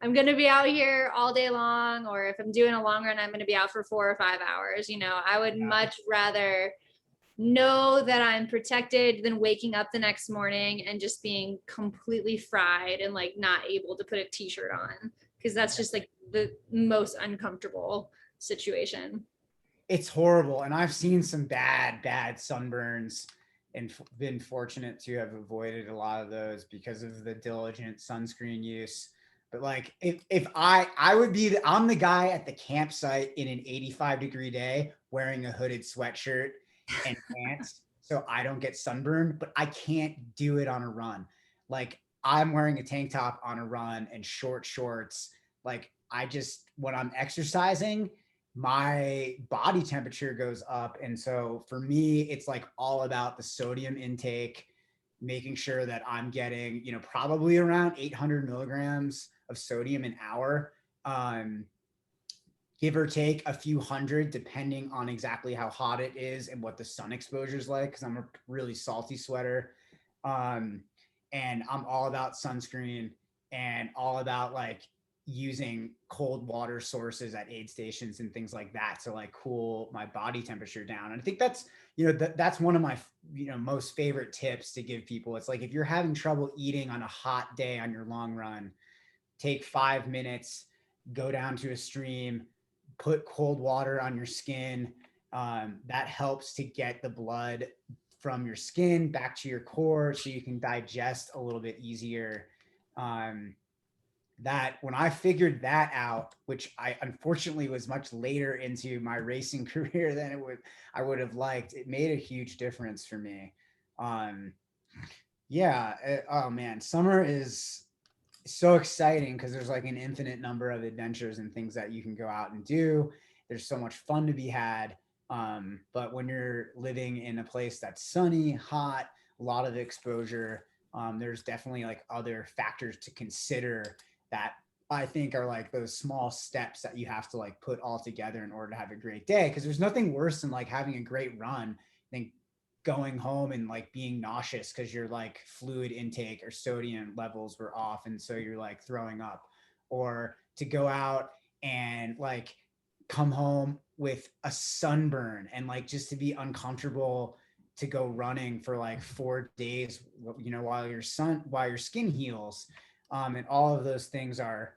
I'm going to be out here all day long, or if I'm doing a long run, I'm going to be out for 4 or 5 hours. I would Yeah. much rather know that I'm protected than waking up the next morning and just being completely fried and like not able to put a t-shirt on, because that's just like the most uncomfortable situation. It's horrible, and I've seen some bad sunburns, and been fortunate to have avoided a lot of those because of the diligent sunscreen use. But like, if I would be I'm the guy at the campsite in an 85-degree day wearing a hooded sweatshirt and pants so I don't get sunburned, but I can't do it on a run. Like, I'm wearing a tank top on a run and short shorts. Like, I just, when I'm exercising, my body temperature goes up. And so for me, it's like all about the sodium intake, making sure that I'm getting, probably around 800 milligrams of sodium an hour, give or take a few hundred, depending on exactly how hot it is and what the sun exposure is like, because I'm a really salty sweater. Um, and I'm all about sunscreen and all about like using cold water sources at aid stations and things like that to like cool my body temperature down. And I think that's one of my most favorite tips to give people. It's like, if you're having trouble eating on a hot day on your long run, take 5 minutes, go down to a stream, put cold water on your skin. That helps to get the blood from your skin back to your core so you can digest a little bit easier. Um, that when I figured that out, which I unfortunately was much later into my racing career than I would have liked, it made a huge difference for me. Um, oh man, summer is so exciting because there's like an infinite number of adventures and things that you can go out and do. There's so much fun to be had. But when you're living in a place that's sunny, hot, a lot of exposure, there's definitely like other factors to consider that I think are like those small steps that you have to like put all together in order to have a great day. Because there's nothing worse than like having a great run, then going home and like being nauseous because your like fluid intake or sodium levels were off, and so you're like throwing up, or to go out and like come home with a sunburn and like just to be uncomfortable to go running for like 4 days, while your skin heals. And all of those things are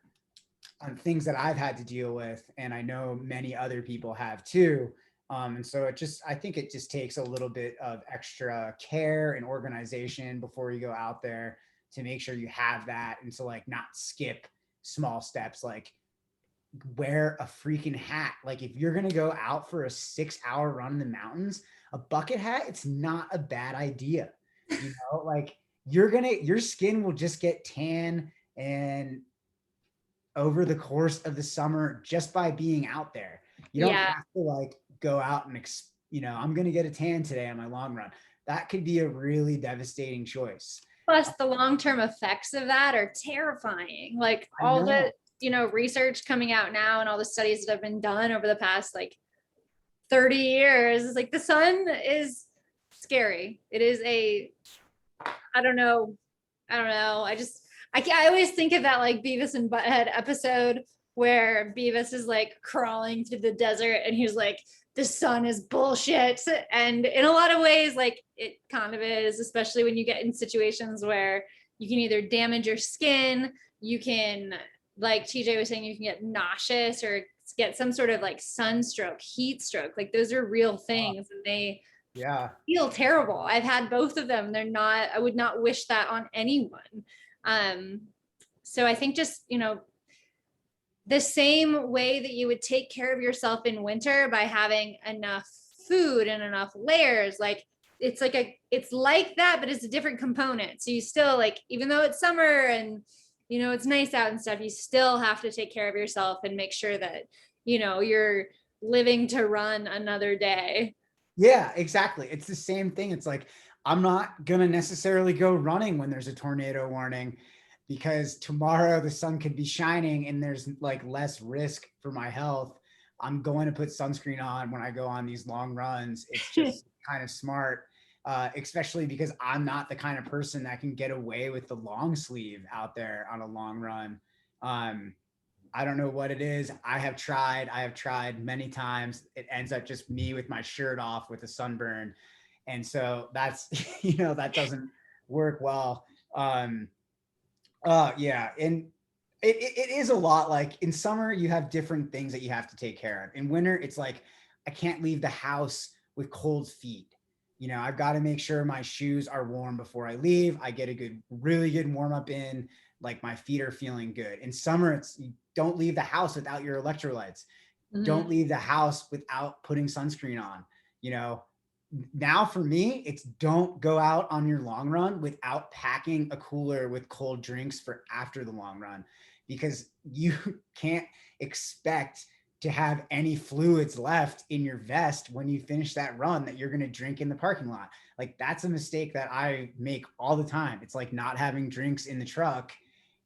things that I've had to deal with, and I know many other people have too. And so I think it just takes a little bit of extra care and organization before you go out there to make sure you have that, and to like not skip small steps, like wear a freaking hat. Like if you're gonna go out for a 6-hour run in the mountains, a bucket hat, it's not a bad idea. Like your skin will just get tan and over the course of the summer just by being out there. You don't Yeah. have to like go out and I'm going to get a tan today on my long run. That could be a really devastating choice. Plus the long-term effects of that are terrifying. Like I all know. the research coming out now and all the studies that have been done over the past like 30 years is like the sun is scary. It is I don't know. I always think of that like Beavis and Butthead episode where Beavis is like crawling through the desert and he's like, the sun is bullshit. And in a lot of ways, like it kind of is, especially when you get in situations where you can either damage your skin, you can, like TJ was saying, you can get nauseous or get some sort of like sunstroke, heat stroke. Like those are real things, and they Yeah. feel terrible. I've had both of them. I would not wish that on anyone. Um, so I think just, the same way that you would take care of yourself in winter by having enough food and enough layers, like it's like that, but it's a different component. So you still, like, even though it's summer and it's nice out and stuff, you still have to take care of yourself and make sure that you're living to run another day. Yeah, exactly. It's the same thing. It's like, I'm not going to necessarily go running when there's a tornado warning, because tomorrow the sun could be shining and there's like less risk for my health. I'm going to put sunscreen on when I go on these long runs. It's just kind of smart, especially because I'm not the kind of person that can get away with the long sleeve out there on a long run. Um, I don't know what it is. I have tried many times. It ends up just me with my shirt off with a sunburn. And so that's, that doesn't work well. Yeah. And it is a lot. Like in summer, you have different things that you have to take care of. In winter, it's like, I can't leave the house with cold feet. I've got to make sure my shoes are warm before I leave. I get a really good warm up in, like my feet are feeling good. In summer, it's, you don't leave the house without your electrolytes. Mm-hmm. Don't leave the house without putting sunscreen on. Now for me, it's don't go out on your long run without packing a cooler with cold drinks for after the long run, because you can't expect to have any fluids left in your vest when you finish that run that you're going to drink in the parking lot. Like that's a mistake that I make all the time. It's like not having drinks in the truck,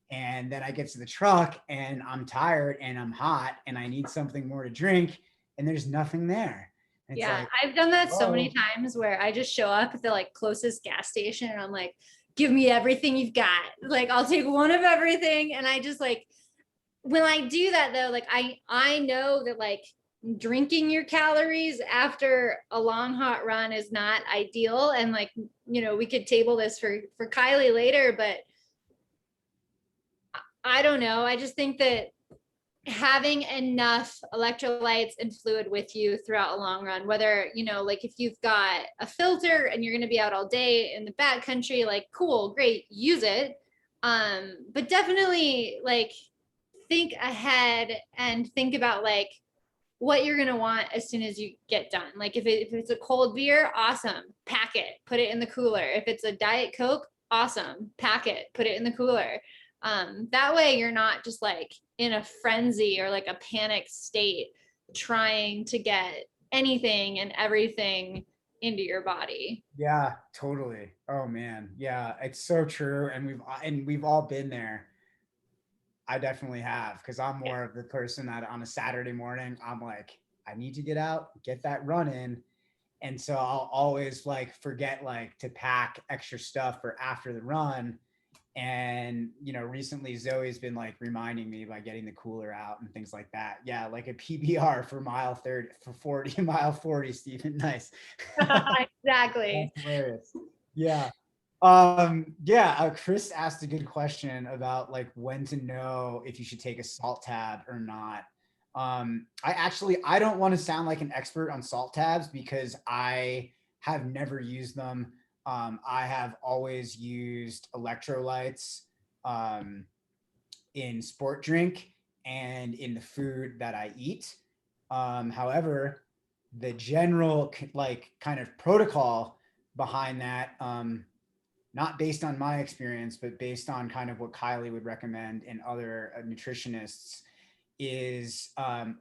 and then I get to the truck and I'm tired and I'm hot and I need something more to drink, and there's nothing there. It's Yeah, like, I've done that so many oh, times where I just show up at the like closest gas station and I'm like, give me everything you've got. Like I'll take one of everything. And I just like, when I do that though, like I know that like drinking your calories after a long hot run is not ideal. And like, we could table this for Kylie later, but I don't know. I just think that having enough electrolytes and fluid with you throughout a long run, whether, like if you've got a filter and you're going to be out all day in the backcountry, like cool, great, use it. But definitely like think ahead and think about like what you're going to want as soon as you get done. Like if it's a cold beer, awesome, pack it, put it in the cooler. If it's a Diet Coke, awesome, pack it, put it in the cooler. That way you're not just like in a frenzy or like a panic state trying to get anything and everything into your body. yeah, totally. Oh man. Yeah, it's so true. And we've all been there. I definitely have, because I'm Yeah. more of the person that on a Saturday morning, I'm like, I need to get out, get that run in. And so I'll always like forget like to pack extra stuff for after the run. And, recently Zoe's been like reminding me by getting the cooler out and things like that. Yeah, like a PBR for mile 30, for 40, mile 40, Stephen. Nice. Exactly. That's hilarious. Yeah. Chris asked a good question about like when to know if you should take a salt tab or not. I don't want to sound like an expert on salt tabs because I have never used them. I have always used electrolytes um, in sport drink and in the food that I eat. However, the general like kind of protocol behind that, not based on my experience, but based on kind of what Kylie would recommend and other nutritionists, is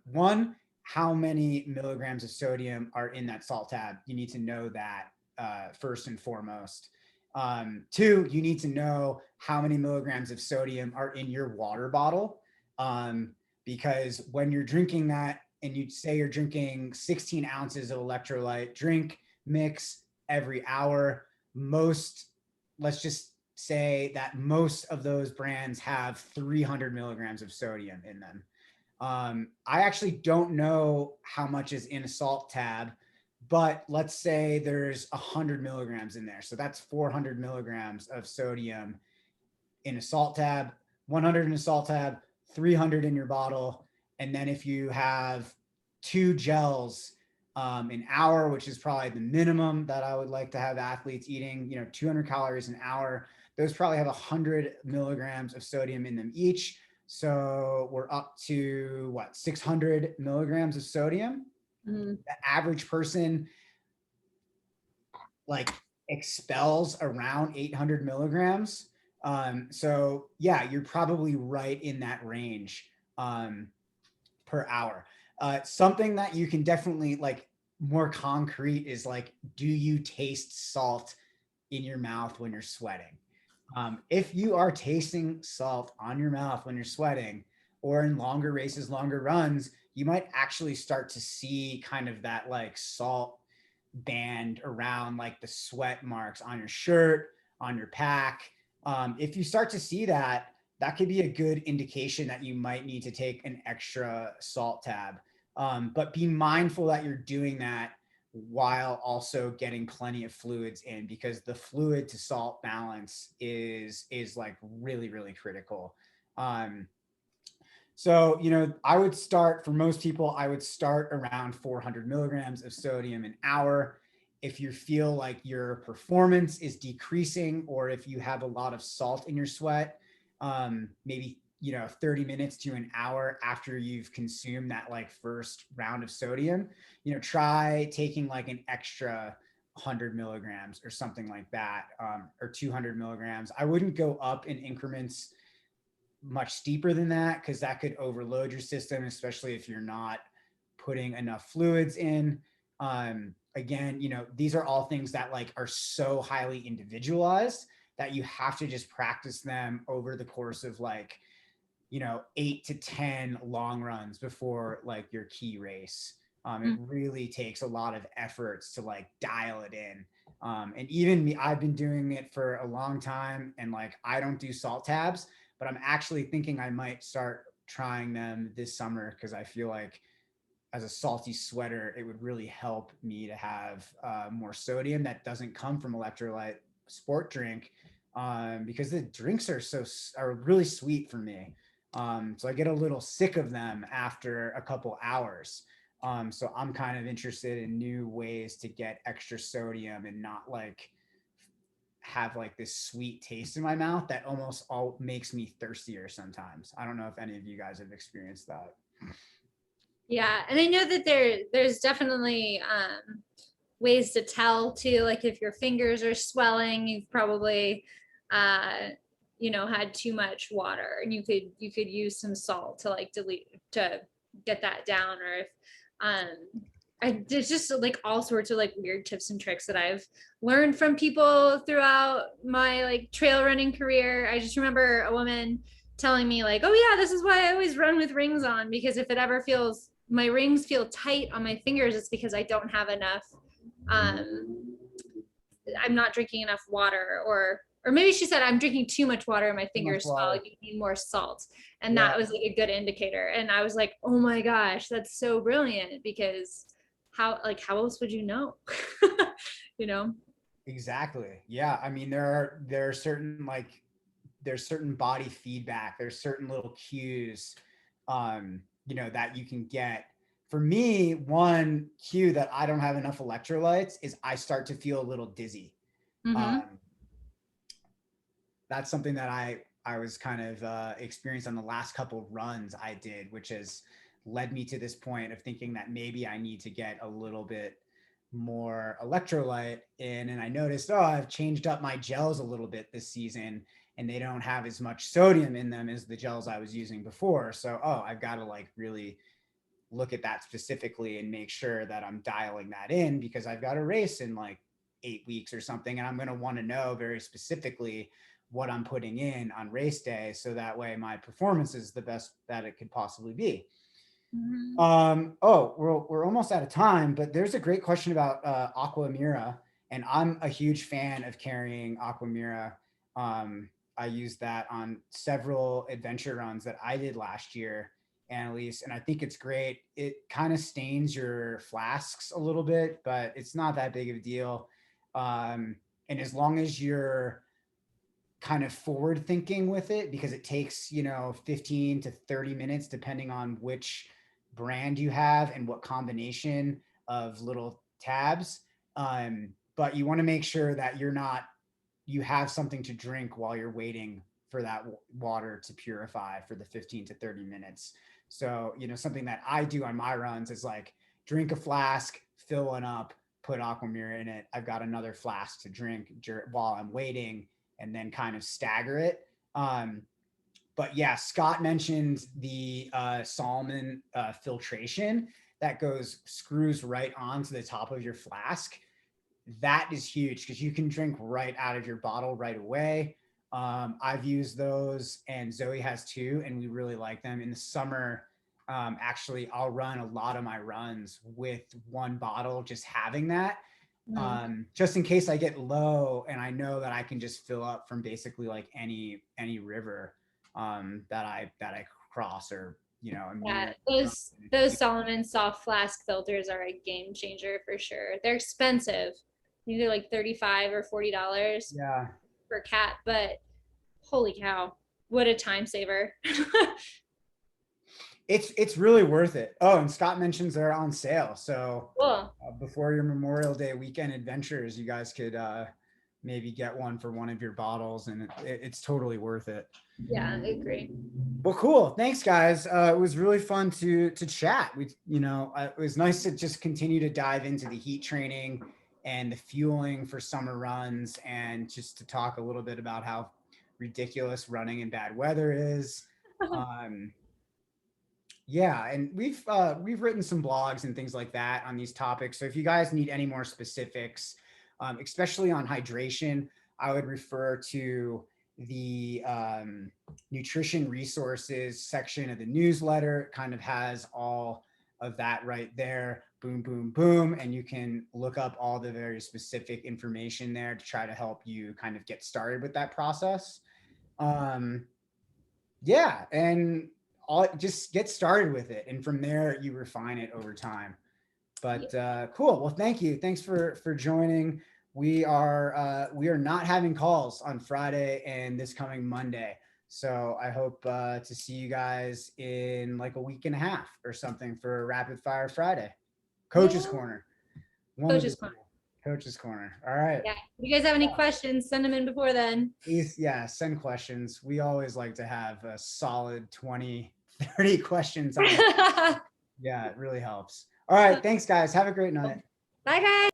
one, how many milligrams of sodium are in that salt tab. You need to know that first and foremost. Two, you need to know how many milligrams of sodium are in your water bottle. Because when you're drinking that and you say you're drinking 16 ounces of electrolyte drink mix every hour, let's just say that most of those brands have 300 milligrams of sodium in them. I actually don't know how much is in a salt tab, but let's say there's 100 milligrams in there. So that's 400 milligrams of sodium in a salt tab, 100 in a salt tab, 300 in your bottle. And then if you have 2 gels an hour, which is probably the minimum that I would like to have athletes eating, 200 calories an hour, those probably have 100 milligrams of sodium in them each. So we're up to what, 600 milligrams of sodium. The average person like expels around 800 milligrams. So yeah, you're probably right in that range per hour. Something that you can definitely like more concrete is like, do you taste salt in your mouth when you're sweating? If you are tasting salt on your mouth when you're sweating, or in longer races, longer runs, you might actually start to see kind of that like salt band around like the sweat marks on your shirt, on your pack. If you start to see that, that could be a good indication that you might need to take an extra salt tab. But be mindful that you're doing that while also getting plenty of fluids in, because the fluid to salt balance is like really, really critical. So, I would start, for most people, I would start around 400 milligrams of sodium an hour. If you feel like your performance is decreasing, or if you have a lot of salt in your sweat, maybe, 30 minutes to an hour after you've consumed that like first round of sodium, try taking like an extra 100 milligrams or something like that, or 200 milligrams. I wouldn't go up in increments much steeper than that, because that could overload your system, especially if you're not putting enough fluids in. Again, these are all things that like are so highly individualized that you have to just practice them over the course of like, 8 to 10 long runs before like your key race. It really takes a lot of efforts to like dial it in. And even me, I've been doing it for a long time, and like I don't do salt tabs, but I'm actually thinking I might start trying them this summer, because I feel like as a salty sweater, it would really help me to have more sodium that doesn't come from electrolyte sport drink, because the drinks are really sweet for me. So I get a little sick of them after a couple hours. So I'm kind of interested in new ways to get extra sodium and not like have like this sweet taste in my mouth that almost all makes me thirstier sometimes. I don't know if any of you guys have experienced that. Yeah, and I know that there's definitely ways to tell too. Like if your fingers are swelling, you've probably had too much water, and you could use some salt to like get that down. Or if there's just like all sorts of like weird tips and tricks that I've learned from people throughout my like trail running career. I just remember a woman telling me like, oh yeah, this is why I always run with rings on, because if it ever feels, my rings feel tight on my fingers, it's because I don't have enough I'm not drinking enough water, or maybe she said I'm drinking too much water and my fingers swell, you need more salt. And Yeah. that was like a good indicator. And I was like, oh my gosh, that's so brilliant, because how else would you know? You know? Exactly. Yeah. I mean, there are certain there's certain body feedback. There's certain little cues, that you can get. For me, one cue that I don't have enough electrolytes is I start to feel a little dizzy. Mm-hmm. Um, that's something that I was kind of experienced on the last couple of runs I did, which has led me to this point of thinking that maybe I need to get a little bit more electrolyte in. And I noticed, I've changed up my gels a little bit this season, and they don't have as much sodium in them as the gels I was using before. So, I've got to really look at that specifically and make sure that I'm dialing that in, because I've got a race in 8 weeks or something. And I'm going to want to know very specifically what I'm putting in on race day, so that way my performance is the best that it could possibly be. Mm-hmm. We're almost out of time, but there's a great question about Aqua Mira, and I'm a huge fan of carrying Aqua Mira. I used that on several adventure runs that I did last year, Annalise, and I think it's great. It kind of stains your flasks a little bit, but it's not that big of a deal. And as long as you're kind of forward thinking with it, because it takes 15 to 30 minutes depending on which brand you have and what combination of little tabs. But you want to make sure that you have something to drink while you're waiting for that water to purify for the 15 to 30 minutes. So something that I do on my runs is drink a flask, fill one up, put Aquamira in it. I've got another flask to drink while I'm waiting, and then kind of stagger it. But yeah, Scott mentioned the Solomon filtration that screws right onto the top of your flask. That is huge because you can drink right out of your bottle right away. I've used those, and Zoe has too, and we really like them. In the summer, actually, I'll run a lot of my runs with one bottle, just having that, just in case I get low, and I know that I can just fill up from basically any river that I cross, or Yeah, run. those Solomon soft flask filters are a game changer for sure. They're expensive. They're like $35 or $40 Yeah, per cat, but holy cow, what a time saver. it's really worth it. Oh, and Scott mentions they're on sale, so Cool. before your Memorial Day weekend adventures, you guys could maybe get one for one of your bottles, and it's totally worth it. Yeah, I agree. Well, cool. Thanks, guys. It was really fun to chat. It was nice to just continue to dive into the heat training and the fueling for summer runs, and just to talk a little bit about how ridiculous running in bad weather is. Um, yeah, and we've written some blogs and things like that on these topics. So if you guys need any more specifics, especially on hydration, I would refer to the nutrition resources section of the newsletter. It kind of has all of that right there. Boom, boom, boom. And you can look up all the very specific information there to try to help you kind of get started with that process. Yeah, and just get started with it, and from there you refine it over time. But cool. Well, thank you. Thanks for joining. We are not having calls on Friday and this coming Monday. So I hope to see you guys in a week and a half or something for Rapid Fire Friday. Coach's Yeah. Corner. One of the Coach's Corner. Coach's Corner. All right. Yeah. If you guys have any questions, send them in before then. Please, yeah, send questions. We always like to have a solid 20, 30 questions on. Yeah, it really helps. All right. Thanks, guys. Have a great night. Bye, guys.